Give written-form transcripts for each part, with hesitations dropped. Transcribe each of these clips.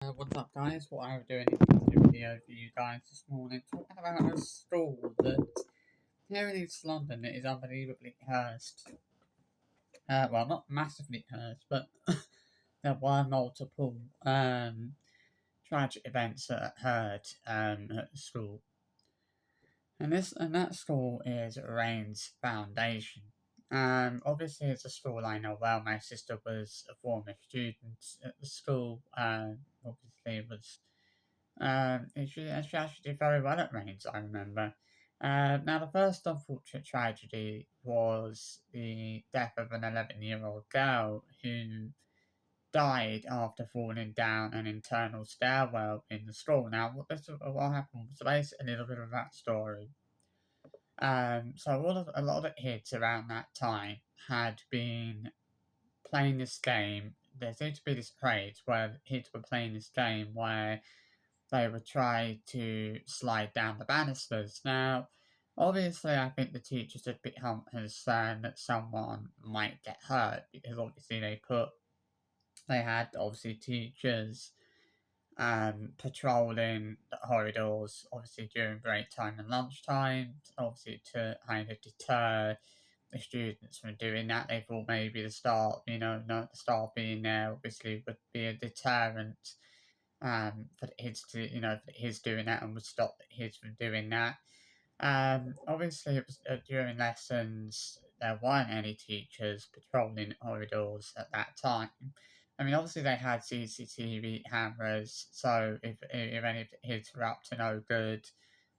What's up, guys? What I'm doing is a video for you guys this morning talking about a school that here in East London is unbelievably cursed. Well, not massively cursed, but there were multiple tragic events that occurred at the school. And that school is Rains Foundation. Obviously, it's a school I know well. My sister was a former student at the school. Obviously, was she actually did very well at Reigns, I remember. Now, the first unfortunate tragedy was the death of an 11-year-old girl who died after falling down an internal stairwell in the school. Now, what happened was basically a little bit of that story. So a lot of the kids around that time had been playing this game. There seemed to be this craze where kids were playing this game where they would try to slide down the banisters. Now, obviously, I think the teachers had become concerned that someone might get hurt because obviously they had obviously teachers patrolling the corridors, obviously during break time and lunchtime, obviously to kind of deter the students from doing that. They thought maybe the staff, the staff being there obviously would be a deterrent for the kids to, for the kids doing that and would stop the kids from doing that. Obviously, it was during lessons. There weren't any teachers patrolling corridors at that time. I mean, obviously they had CCTV cameras, so if any of the kids were up to no good,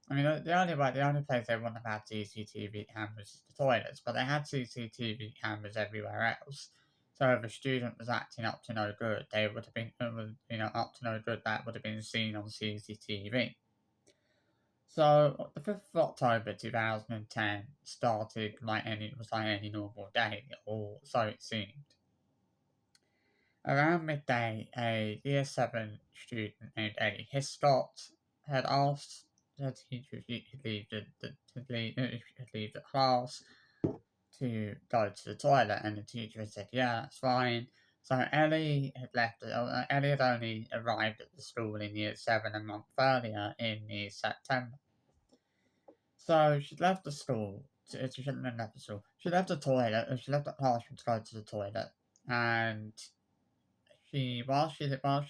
I mean, the only place they wouldn't have had CCTV cameras is the toilets, but they had CCTV cameras everywhere else. So if a student was acting up to no good, they would have been, up to no good. That would have been seen on CCTV. So the 5th of October 2010 started like any normal day, or so it seemed. Around midday, a Year 7 student named Eddie Hiscott had asked the teacher if he could leave the class to go to the toilet, and the teacher had said, "Yeah, that's fine." So Ellie had left. Ellie had only arrived at the school in Year 7 a month earlier in September. So she'd left the school. She shouldn't have left the school. She left the toilet. She left the classroom to go to the toilet, and while she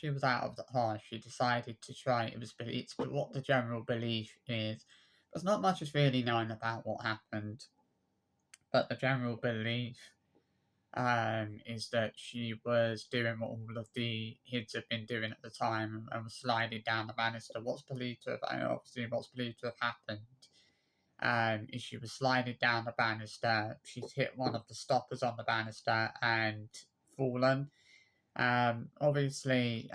was out of the class, she decided to try. It's what the general belief is. There's not much is really known about what happened, but the general belief is that she was doing what all of the kids had been doing at the time and was sliding down the banister. What's believed to have happened is she was sliding down the banister. She's hit one of the stoppers on the banister and fallen. Obviously,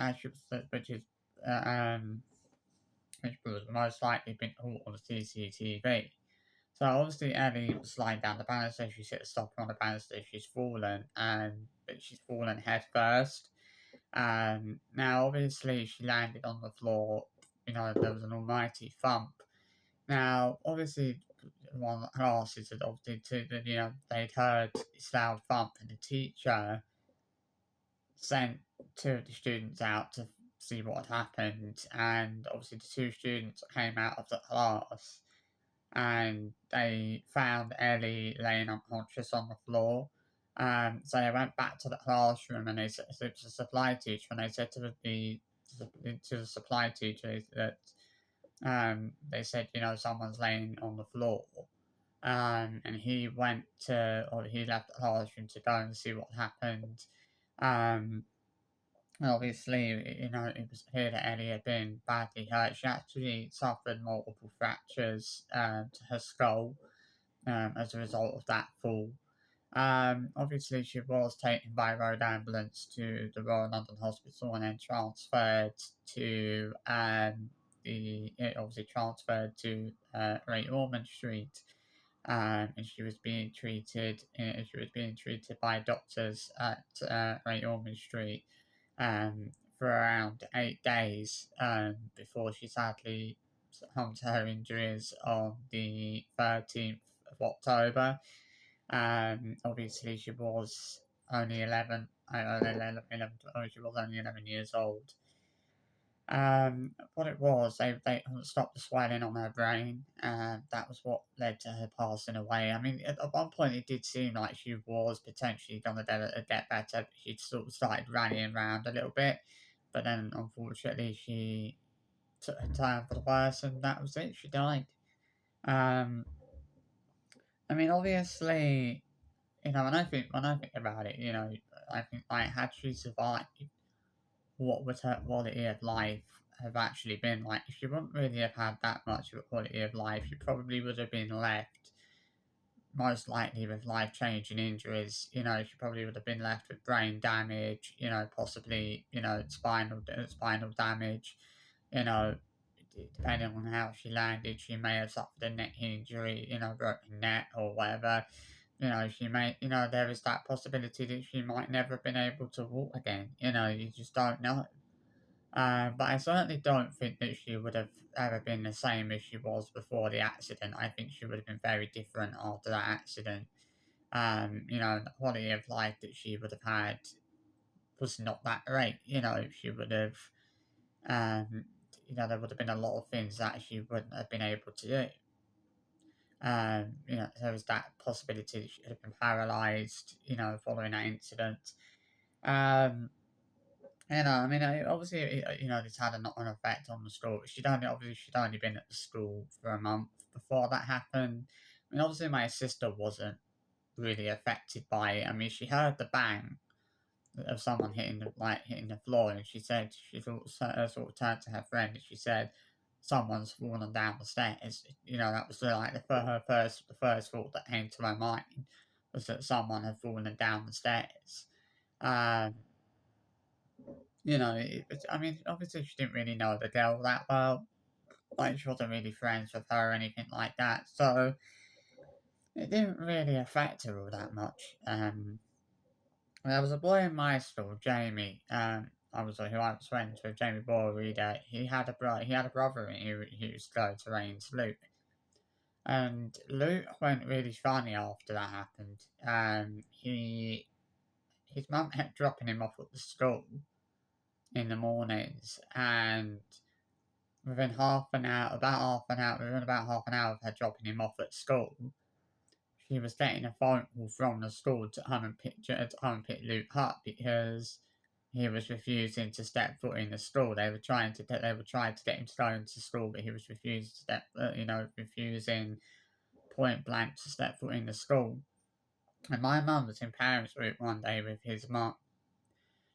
which was most likely been caught on the CCTV. So obviously Ellie was sliding down the banister. She's hit a stopper on the banister. She's fallen, and she's fallen head first. Now obviously she landed on the floor. There was an almighty thump. Now obviously one of the classes had obviously they'd heard this loud thump, and the teacher sent two of the students out to see what had happened, and obviously the two students came out of the class and they found Ellie laying unconscious on the floor. So they went back to the classroom and they said to the supply teacher, and they said to the supply teacher that they said, someone's laying on the floor. And he left the classroom to go and see what happened. Um, Obviously, it was clear that Ellie had been badly hurt. She actually suffered multiple fractures to her skull as a result of that fall. Obviously, she was taken by road ambulance to the Royal London Hospital and then transferred to Great Ormond Street. And she was being treated. She was being treated by doctors at Great Ormond Street for around 8 days before she sadly succumbed to her injuries on the 13th of October. Obviously, she was only 11, she was only 11 years old. What it was, they couldn't stop the swelling on her brain, and that was what led to her passing away. I mean, at one point, it did seem like she was potentially going to get better. She'd sort of started rallying around a little bit, but then unfortunately, she took her time for the worse, and that was it. She died. Um, I mean, obviously, when I think about it, I think like had she survived, what would her quality of life have actually been like? She wouldn't really have had that much of a quality of life. She probably would have been left most likely with life changing injuries. She probably would have been left with brain damage. Possibly spinal damage. You know, depending on how she landed, she may have suffered a neck injury. Broken neck or whatever. There is that possibility that she might never have been able to walk again. You just don't know. But I certainly don't think that she would have ever been the same as she was before the accident. I think she would have been very different after that accident. The quality of life that she would have had was not that great. She would have, um, there would have been a lot of things that she wouldn't have been able to do. There was that possibility that she could have been paralyzed, following that incident. Um, obviously, this had a knock-on effect on the school. She'd only been at the school for a month before that happened. Obviously, my sister wasn't really affected by it. She heard the bang of someone hitting the floor, and she said she sort of turned to her friend and she said, "Someone's fallen down the stairs." That was like the first thought that came to her mind was that someone had fallen down the stairs. Um, obviously she didn't really know the girl that well. Like, she wasn't really friends with her or anything like that. So it didn't really affect her all that much. There was a boy in my school, Jamie. Who I was friends with, Jamie Borereader. He had a brother who used to go to Rains, Luke. And Luke went really funny after that happened. His mum kept dropping him off at the school in the mornings, and within about half an hour of her dropping him off at school, she was getting a phone call from the school to come and pick Luke up because he was refusing to step foot in the school. They were trying to get him to go into school, but he was refusing point blank to step foot in the school. And my mum was in parents' group one day with his mum,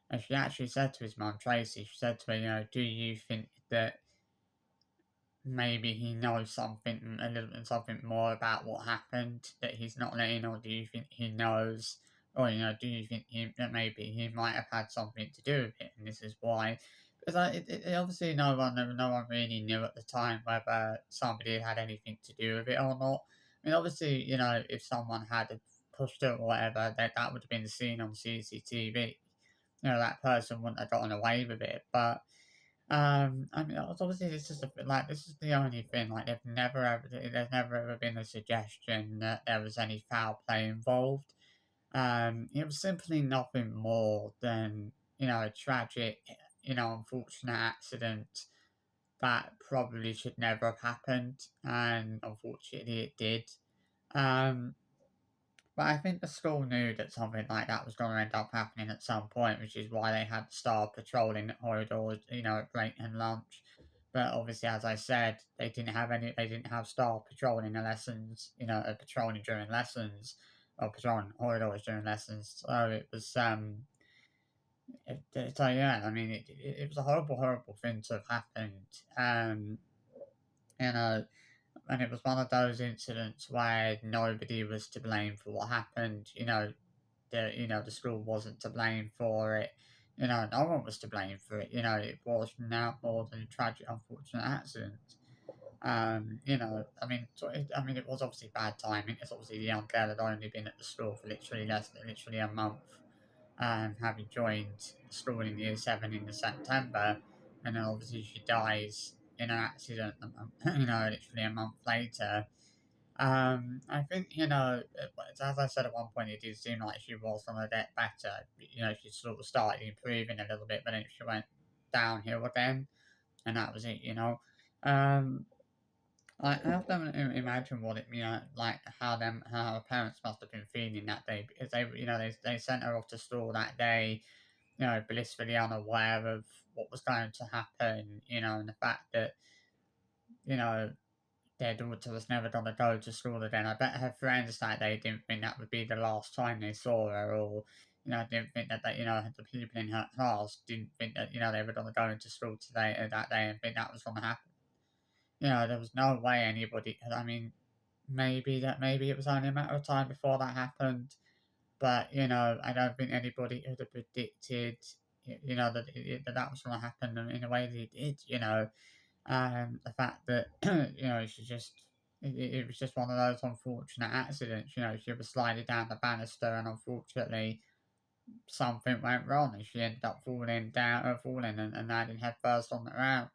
and she actually said to his mum, Tracy, she said to her, do you think that maybe he knows a little bit something more about what happened that he's not letting, or do you think he knows, or do you think that maybe he might have had something to do with it, and this is why? Because obviously no one really knew at the time whether somebody had anything to do with it or not. Obviously, if someone had pushed it or whatever, that would have been seen on CCTV. That person wouldn't have gotten away with it, but obviously this is the only thing. Like, there's never ever been a suggestion that there was any foul play involved. It was simply nothing more than a tragic, unfortunate accident that probably should never have happened, and unfortunately it did. Um, but I think the school knew that something like that was going to end up happening at some point, which is why they had staff patrolling the corridors, at break and lunch. But obviously, as I said, they didn't have staff patrolling the lessons, patrolling during lessons or patrolling corridors during lessons. So it was, so yeah, it was a horrible, horrible thing to have happened. You know, and it was one of those incidents where nobody was to blame for what happened. The school wasn't to blame for it. No one was to blame for it. It was now more than a tragic, unfortunate accident. It was obviously bad timing. It's obviously the young girl had only been at the school for literally a month, having joined the school in year seven in the September, and then obviously she dies in an accident, literally a month later. I think, as I said at one point, it did seem like she was on a get better. She sort of started improving a little bit, but then she went downhill again. and that was it, you know. Um, I have to imagine what it, like how her parents must have been feeling that day because they sent her off to school that day, blissfully unaware of what was going to happen, and the fact that, you know, their daughter was never going to go to school again. I bet her friends that day didn't think that would be the last time they saw her, or, didn't think that, the people in her class didn't think that, they were going to go into school today that day and think that was going to happen. There was no way anybody, I mean, maybe it was only a matter of time before that happened, but, I don't think anybody could have predicted, that was going to happen in the way that it did, the fact that she just it was just one of those unfortunate accidents. She was sliding down the banister, and unfortunately, something went wrong, and she ended up falling and landing head first on the ground.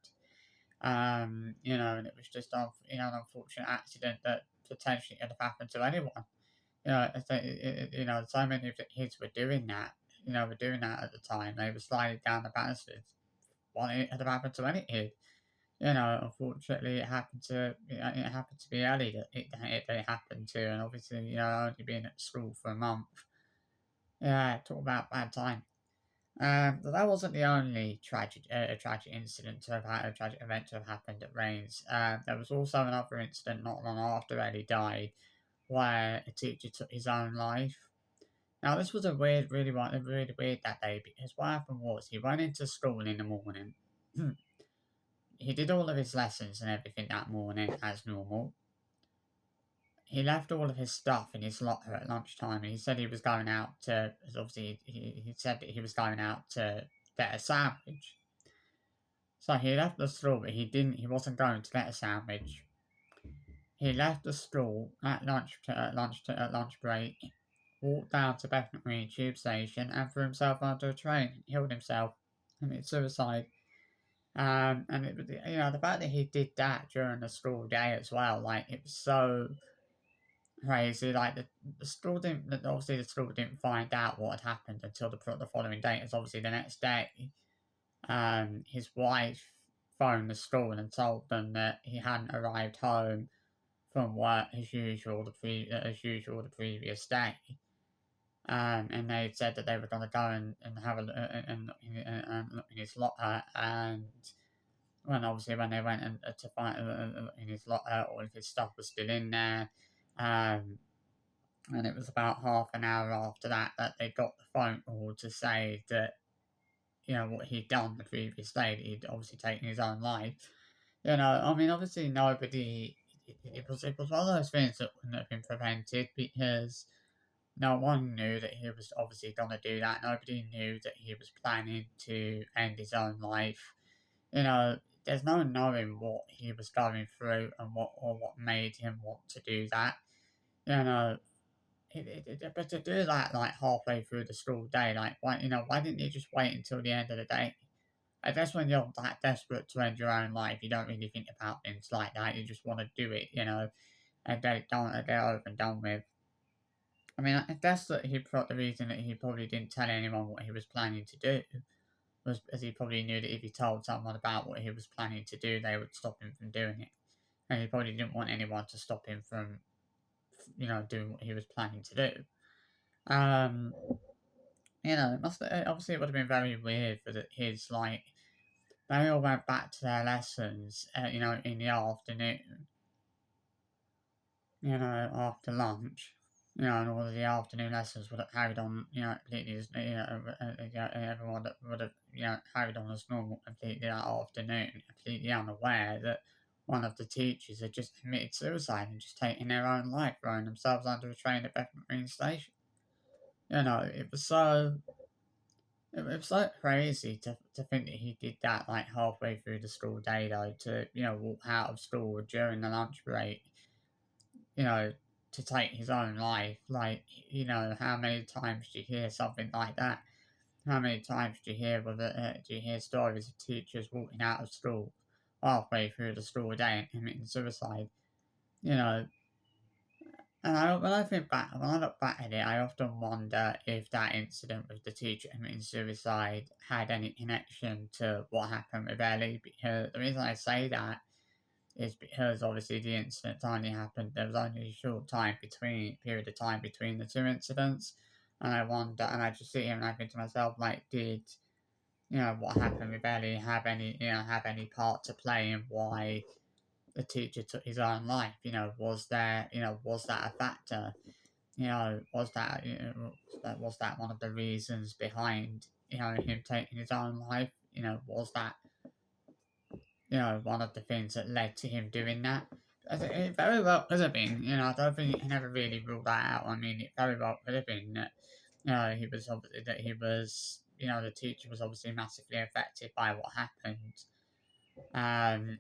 And it was just an unfortunate accident that potentially could have happened to anyone. So many of the kids were doing that. Were doing that at the time. They were sliding down the banisters. Well, it could have happened to any kid. Unfortunately, it happened to be Ellie that it happened to, and obviously, only being at school for a month. Yeah, talk about bad time. But that wasn't the only tragic incident to have had, a tragic event to have happened at Rains. There was also another incident not long after Ellie died, where a teacher took his own life. Now, this was really weird that day because what happened was he went into school in the morning. He did all of his lessons and everything that morning as normal. He left all of his stuff in his locker at lunchtime, and he said he was going out to. Obviously, he said that he was going out to get a sandwich. So he left the school, but he didn't. He wasn't going to get a sandwich. He left the school at lunch break, walked down to Bethnal Green tube station, and threw himself onto a train and killed himself. Committed suicide. And it was, the fact that he did that during the school day as well, like, it was so crazy. Like, the school didn't, obviously, the school didn't find out what had happened until the following day. It's obviously the next day. His wife phoned the school and told them that he hadn't arrived home from work as usual the previous day. And they said that they were going to go and have a look and look in his locker, and when they went to find in his locker, all of his stuff was still in there. And it was about half an hour after that they got the phone call to say that, what he'd done the previous day, that he'd obviously taken his own life. I mean, obviously nobody, it was one of those things that couldn't have been prevented because no one knew that he was obviously going to do that. Nobody knew that he was planning to end his own life. There's no knowing what he was going through and what made him want to do that. But to do that like halfway through the school day, like, why didn't you just wait until the end of the day? I guess when you're that desperate to end your own life, you don't really think about things like that. You just want to do it, and get it done, and get it over and done with. I mean, I guess that the reason that he probably didn't tell anyone what he was planning to do was because he probably knew that if he told someone about what he was planning to do, they would stop him from doing it. And he probably didn't want anyone to stop him from, doing what he was planning to do. Obviously it would have been very weird for his, like, they all went back to their lessons, in the afternoon, after lunch. And all of the afternoon lessons would have carried on, completely as, everyone that would have, carried on as normal completely that afternoon, completely unaware that one of the teachers had just committed suicide and just taken their own life, throwing themselves under a train at Bethnal Green Station. It was so crazy to think that he did that, like, halfway through the school day, though, to, walk out of school during the lunch break, to take his own life. Like, how many times do you hear something like that? How many times do you hear stories of teachers walking out of school halfway through the school day and committing suicide? You know, when I think back, when I look back at it, I often wonder if that incident with the teacher committing suicide had any connection to what happened with Ellie. Because the reason I say that is because obviously the incident only happened. There was only a short time between period of time between the two incidents, and I wonder, and I just sit here and I think to myself, like, did what happened with Ellie have any part to play in why the teacher took his own life? Was that a factor? Was that one of the reasons behind him taking his own life? Was that one of the things that led to him doing that? It very well could have been. I don't think you can ever really rule that out. I mean, it very well could have been that he was the teacher was obviously massively affected by what happened, and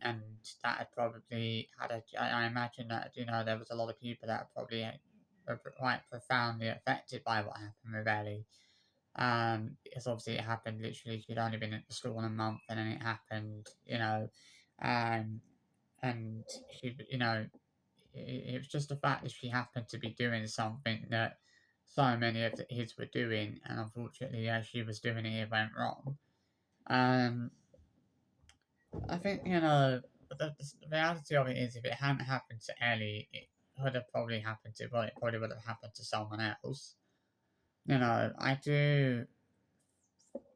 that had probably had a. I imagine that there was a lot of people that probably were quite profoundly affected by what happened with Ellie. Because obviously it happened literally. She'd only been at the school a month, and then it happened. Um, and she, it was just the fact that she happened to be doing something that so many of the kids were doing, and unfortunately, as she was doing it, it went wrong. Um, I think the reality of it is, if it hadn't happened to Ellie, it would have probably happened to. Well, it probably would have happened to someone else. I do.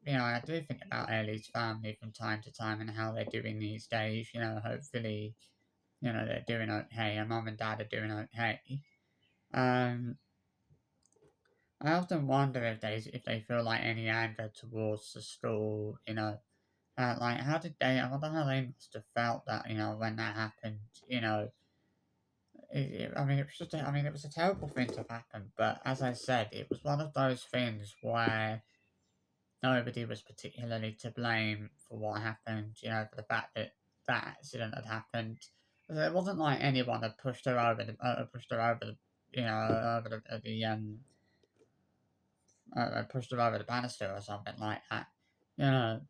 I do think about Ellie's family from time to time and how they're doing these days. Hopefully, they're doing okay. Her mum and dad are doing okay. Um, I often wonder if they feel like any anger towards the school. Like how did they? I wonder how they must have felt that when that happened. I mean, it was just. I mean, it was a terrible thing to happen. But as I said, it was one of those things where nobody was particularly to blame for what happened. For the fact that that accident had happened. It wasn't like anyone had pushed her over pushed her over the banister or something like that. You know,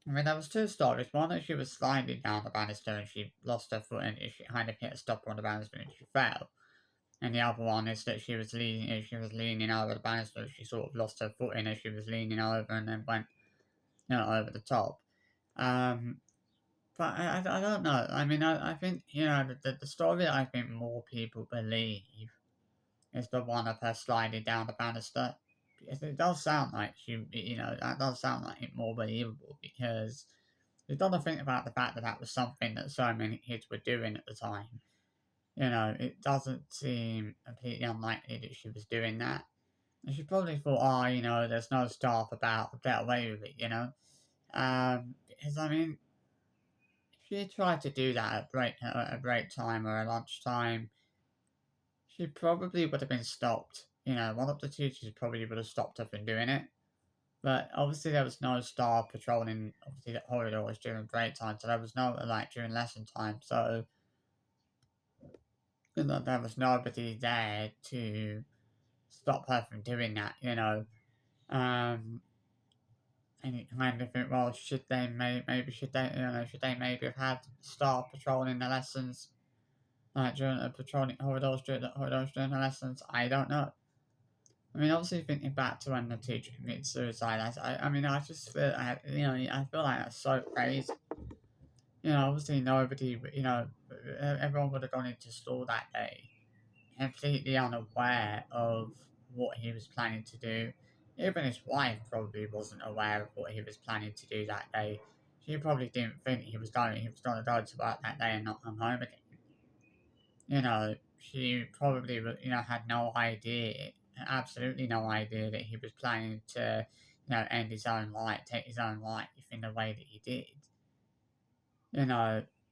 I mean, there was two stories. One that she was sliding down the banister and she lost her foot and she kind of hit a stopper on the banister and she fell. And the other one is that she was leaning over the banister. She sort of lost her footing as she was leaning over and then went, over the top. Um, but I don't know. I mean, I think the story that I think more people believe is the one of her sliding down the banister. Because it does sound like that does sound like it more believable because you've got to think about the fact that that was something that so many kids were doing at the time. It doesn't seem completely unlikely that she was doing that. And she probably thought, there's no staff about, I'll get away with it. Because I mean, if she tried to do that at break time or at lunchtime, she probably would have been stopped. One of the teachers probably would have stopped her from doing it. But obviously there was no staff patrolling obviously the corridors during break time, so there was no like during lesson time, so there was nobody there to stop her from doing that. Um and you kind of think, well, should they should they maybe have had staff patrolling the lessons like during patrolling corridors during the lessons? I don't know. I mean, obviously thinking back to when the teacher committed suicide, I mean, I just feel, I feel like that's so crazy. Obviously nobody, everyone would have gone into school that day, completely unaware of what he was planning to do. Even his wife probably wasn't aware of what he was planning to do that day. She probably didn't think he was going to go to work that day and not come home again. She probably, had no idea, absolutely no idea that he was planning to, end his own life, take his own life in the way that he did.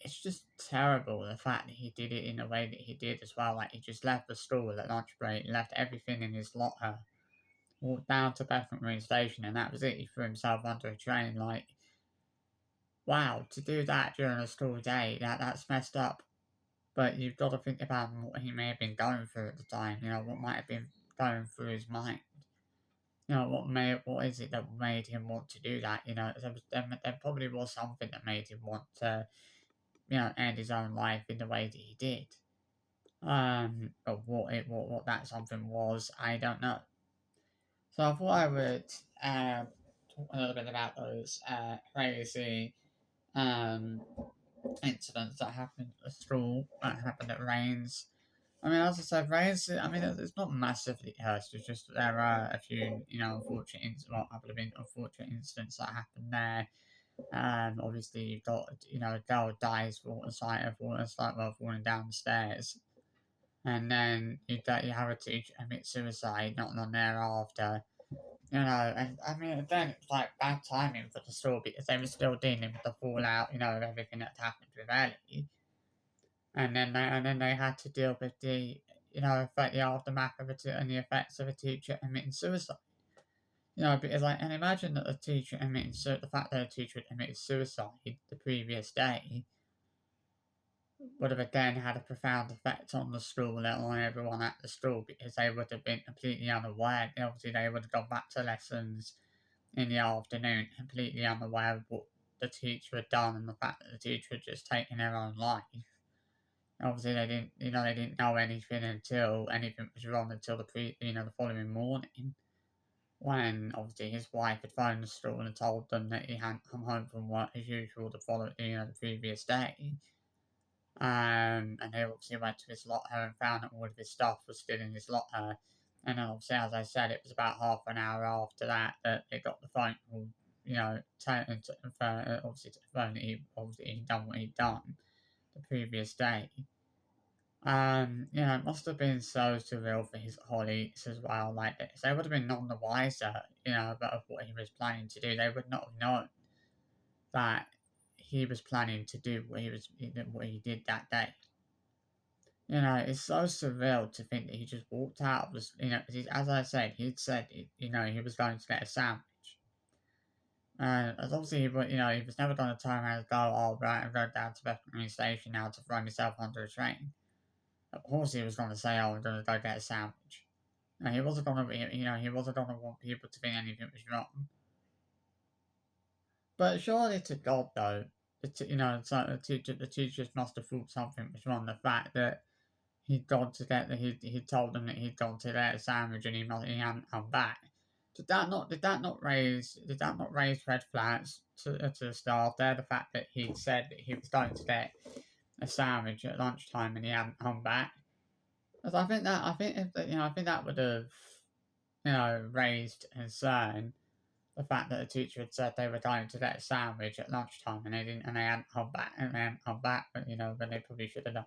It's just terrible the fact that he did it in the way that he did as well. Like, he just left the school at lunch break, left everything in his locker, walked down to Bethnal Green Station, and that was it. He threw himself under a train. Like, wow, to do that during a school day, that's messed up. But you've got to think about what he may have been going through at the time. What might have been going through his mind. What is it that made him want to do that? There probably was something that made him want to, end his own life in the way that he did. But what that something was, I don't know. So I thought I would talk a little bit about those crazy um incidents that happened at the school, that happened at Rains. I mean, as I said, Rains, I mean, it's not massively cursed, it's just that there are a few, unfortunate incidents, well, a couple of unfortunate incidents that happened there. Obviously, you've got, a girl dies for a sight of falling down the stairs. And then you have a teacher commit suicide not long thereafter. And I mean, again, it's like bad timing for the store because they were still dealing with the fallout, of everything that happened with Ellie. And then they had to deal with the aftermath of it and the effects of a teacher committing suicide. Because like, and imagine that the fact that a teacher had committed suicide the previous day would have again had a profound effect on the school and on everyone at the school because they would have been completely unaware. Obviously, they would have gone back to lessons in the afternoon completely unaware of what the teacher had done and the fact that the teacher had just taken their own life. Obviously, they didn't know anything until anything was wrong until the following morning, when obviously his wife had phoned the school and told them that he hadn't come home from work as usual the previous day. And they obviously went to his locker and found that all of his stuff was still in his locker. And then obviously, as I said, it was about half an hour after that that they got the phone call, obviously to confirm that he'd done what he'd done the previous day. It must have been so surreal for his colleagues as well. Like this, they would have been none the wiser, about what he was planning to do. They would not have known that he was planning to do what he did that day. It's so surreal to think that he just walked out of this. Because as I said, he'd said, he was going to get a sandwich. As obviously, he was never going to turn around and go, oh, right, I'm going down to Bethany Station now to throw myself under a train. Of course, he was going to say, "Oh, I'm going to go get a sandwich." No, he wasn't going to be. He wasn't going to want people to think anything was wrong. But surely to God, though, so the teachers must have thought something was wrong. The fact that he'd gone to get he told them that he'd gone to get a sandwich and he hadn't come back. Did that not raise red flags to the staff there? The fact that he'd said that he was going to get a sandwich at lunchtime and he hadn't come back. Because I think that would have raised concern. The fact that the teacher had said they were going to get a sandwich at lunchtime and they hadn't come back, but when they probably should have done.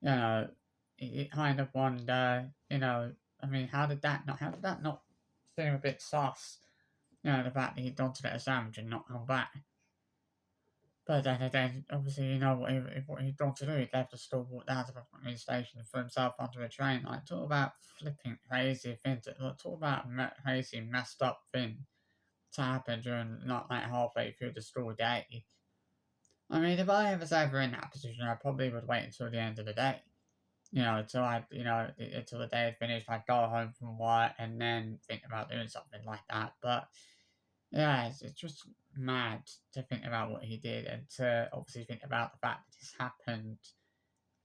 You know, you kind of wonder, I mean, how did that not seem a bit sus? The fact that he'd gone to get a sandwich and not come back. But then again, obviously, what he'd gone to do, he'd left the store, walked down to the fucking station, and threw himself onto a train. Like, talk about flipping crazy things. Talk about crazy, messed up thing to happen during, not like halfway through the school day. I mean, if I was ever in that position, I probably would wait until the end of the day. Until the day had finished, I'd go home from work and then think about doing something like that. But yeah, it's just mad to think about what he did and to obviously think about the fact that this happened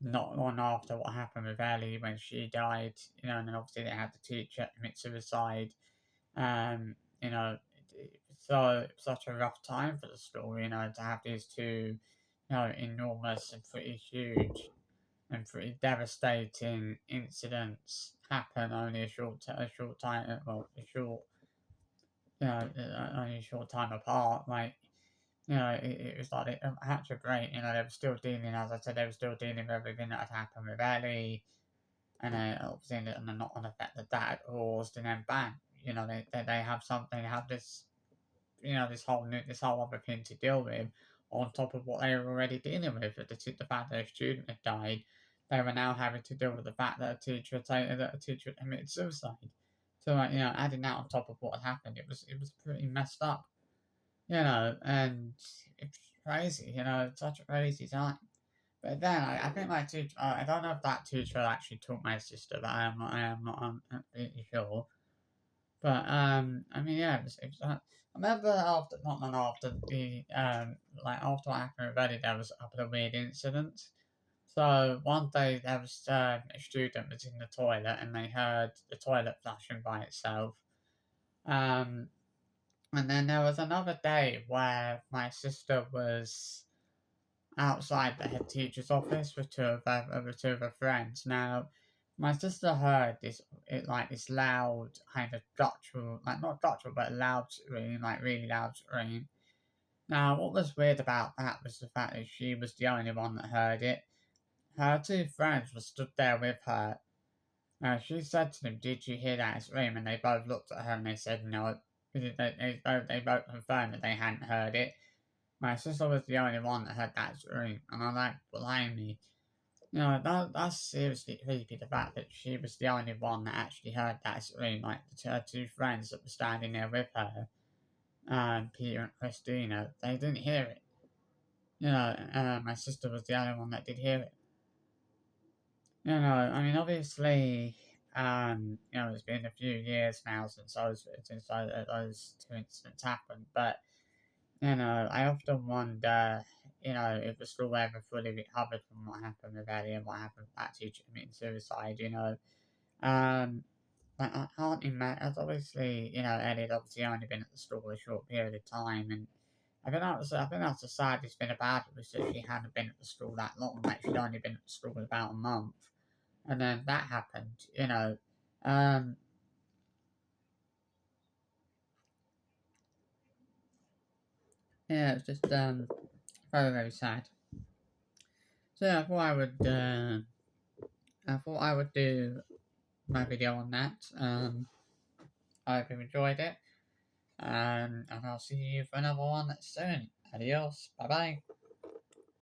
not long after what happened with Ellie when she died, and then obviously they had the teacher commit suicide. Um, you know, such a rough time for the story, to have these two, enormous and pretty huge and pretty devastating incidents happen only a short time, well, only a short time apart. Like, it was like it had to break. They were still dealing, as I said, they were still dealing with everything that had happened with Ellie, and then obviously and the knock-on effect that had caused, and then bang, they have something, they have this, this whole other thing to deal with on top of what they were already dealing with. The fact that a student had died, they were now having to deal with the fact that a teacher had committed suicide. So, adding that on top of what had happened, it was pretty messed up, and it's crazy, it's such a crazy time. But then I think my teacher, I don't know if that teacher actually taught my sister, but I am not completely sure. But I mean, yeah, I remember after not long after the after I happened with Eddie, there was a couple of weird incidents. So one day there was a student was in the toilet and they heard the toilet flushing by itself. Um, and then there was another day where my sister was outside the head teacher's office with two of her friends. Now, my sister heard this loud kind of guttural, like not guttural, but loud scream, like really loud scream. Now, what was weird about that was the fact that she was the only one that heard it. Her two friends were stood there with her. She said to them, "Did you hear that scream?" And they both looked at her and they said no. They both confirmed that they hadn't heard it. My sister was the only one that heard that scream, and I like blimey. That's seriously creepy, the fact that she was the only one that actually heard that scream, like her two friends that were standing there with her, Peter and Christina, they didn't hear it. My sister was the only one that did hear it. I mean, obviously, it's been a few years now since those two incidents happened, but I often wonder, if the school ever fully recovered from what happened with Ellie and what happened with that teacher committing suicide, Um, like, I can't imagine, as obviously, Ellie had obviously only been at the school a short period of time, and I think that's the saddest thing about it was that she hadn't been at the school that long, like she'd only been at the school about a month, and then that happened. Um, yeah, it's just, very, very sad. So yeah, I thought I would do my video on that. I hope you enjoyed it. And I'll see you for another one soon. Adios. Bye bye.